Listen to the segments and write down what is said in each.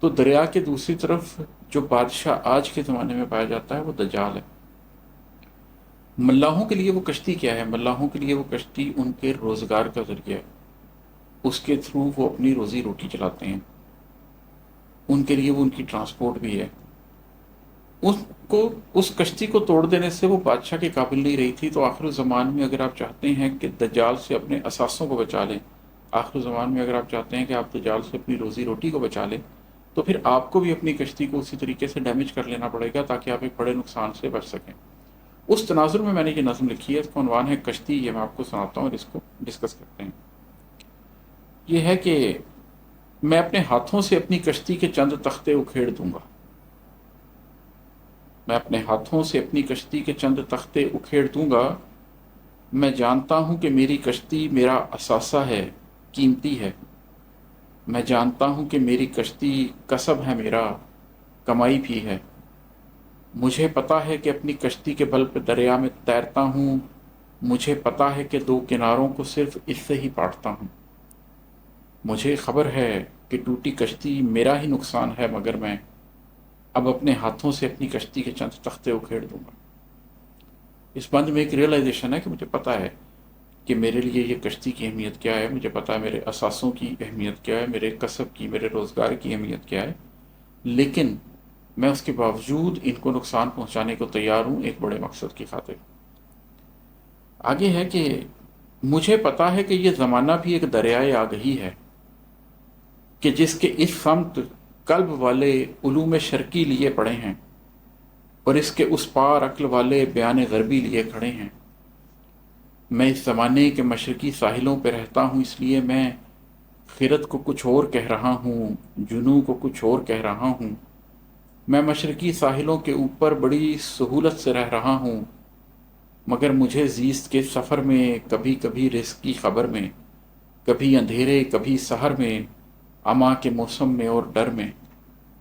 تو دریا کے دوسری طرف جو بادشاہ آج کے زمانے میں پایا جاتا ہے وہ دجال ہے۔ ملاحوں کے لیے وہ کشتی کیا ہے؟ ملاحوں کے لیے وہ کشتی ان کے روزگار کا ذریعہ ہے، اس کے تھرو وہ اپنی روزی روٹی چلاتے ہیں، ان کے لیے وہ ان کی ٹرانسپورٹ بھی ہے۔ اس کو اس کشتی کو توڑ دینے سے وہ بادشاہ کے قابل نہیں رہی تھی، تو آخر الزمان میں اگر آپ چاہتے ہیں کہ دجال سے اپنے اثاثوں کو بچا لیں، آخر الزمان میں اگر آپ چاہتے ہیں کہ آپ دجال سے اپنی روزی روٹی کو بچا لیں، تو پھر آپ کو بھی اپنی کشتی کو اسی طریقے سے ڈیمیج کر لینا پڑے گا تاکہ آپ ایک بڑے نقصان سے بچ سکیں۔ اس تناظر میں نے یہ نظم لکھی ہے، اس کا عنوان ہے کشتی، یہ میں آپ کو سناتا ہوں اور اس کو ڈسکس کرتے ہیں۔ یہ ہے کہ میں اپنے ہاتھوں سے اپنی کشتی کے چند تختے اکھیڑ دوں گا، میں اپنے ہاتھوں سے اپنی کشتی کے چند تختے اکھیڑ دوں گا، میں جانتا ہوں کہ میری کشتی میرا اثاثہ ہے، قیمتی ہے، میں جانتا ہوں کہ میری کشتی کسب ہے میرا، کمائی بھی ہے، مجھے پتا ہے کہ اپنی کشتی کے بل پہ دریا میں تیرتا ہوں، مجھے پتا ہے کہ دو کناروں کو صرف اس سے ہی پاٹتا ہوں، مجھے خبر ہے کہ ٹوٹی کشتی میرا ہی نقصان ہے، مگر میں اب اپنے ہاتھوں سے اپنی کشتی کے چند تختے اکھیڑ دوں گا۔ اس بند میں ایک ریئلائزیشن ہے کہ مجھے پتا ہے کہ میرے لیے یہ کشتی کی اہمیت کیا ہے، مجھے پتا ہے میرے اثاثوں کی اہمیت کیا ہے، میرے کسب کی، میرے روزگار کی اہمیت کیا ہے، لیکن میں اس کے باوجود ان کو نقصان پہنچانے کو تیار ہوں ایک بڑے مقصد کی خاطر۔ آگے ہے کہ مجھے پتا ہے کہ یہ زمانہ بھی ایک دریائے آگہی ہے کہ جس کے اس سمت قلب والے علوم شرقی لیے پڑے ہیں اور اس کے اس پار عقل والے بیان غربی لیے کھڑے ہیں۔ میں اس زمانے کے مشرقی ساحلوں پہ رہتا ہوں، اس لیے میں خرد کو کچھ اور کہہ رہا ہوں، جنوں کو کچھ اور کہہ رہا ہوں۔ میں مشرقی ساحلوں کے اوپر بڑی سہولت سے رہ رہا ہوں، مگر مجھے زیست کے سفر میں کبھی کبھی رزق کی خبر میں، کبھی اندھیرے کبھی سحر میں، اما کے موسم میں اور ڈر میں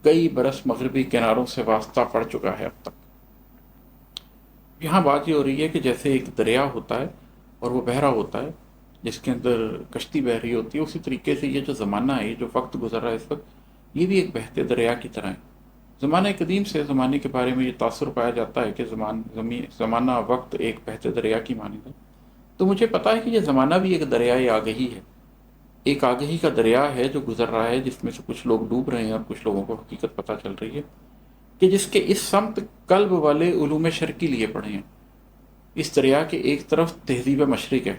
کئی برس مغربی کناروں سے واسطہ پڑ چکا ہے اب تک۔ یہاں بات یہ ہو رہی ہے کہ جیسے ایک دریا ہوتا ہے اور وہ بہہ رہا ہوتا ہے جس کے اندر کشتی بہہ رہی ہوتی ہے، اسی طریقے سے یہ جو زمانہ ہے، یہ جو وقت گزر رہا ہے اس وقت، یہ بھی ایک بہتے دریا کی طرح ہے۔ زمانہ قدیم سے زمانے کے بارے میں یہ تاثر پایا جاتا ہے کہ زمانہ وقت ایک بہتے دریا کی مانند ہے۔ تو مجھے پتا ہے کہ یہ زمانہ بھی ایک دریائے آگہی ہے، ایک آگہی کا دریا ہے جو گزر رہا ہے، جس میں سے کچھ لوگ ڈوب رہے ہیں اور کچھ لوگوں کو حقیقت پتہ چل رہی ہے کہ جس کے اس سمت قلب والے علوم شرقی لیے پڑے ہیں۔ اس دریا کے ایک طرف تہذیب مشرق ہے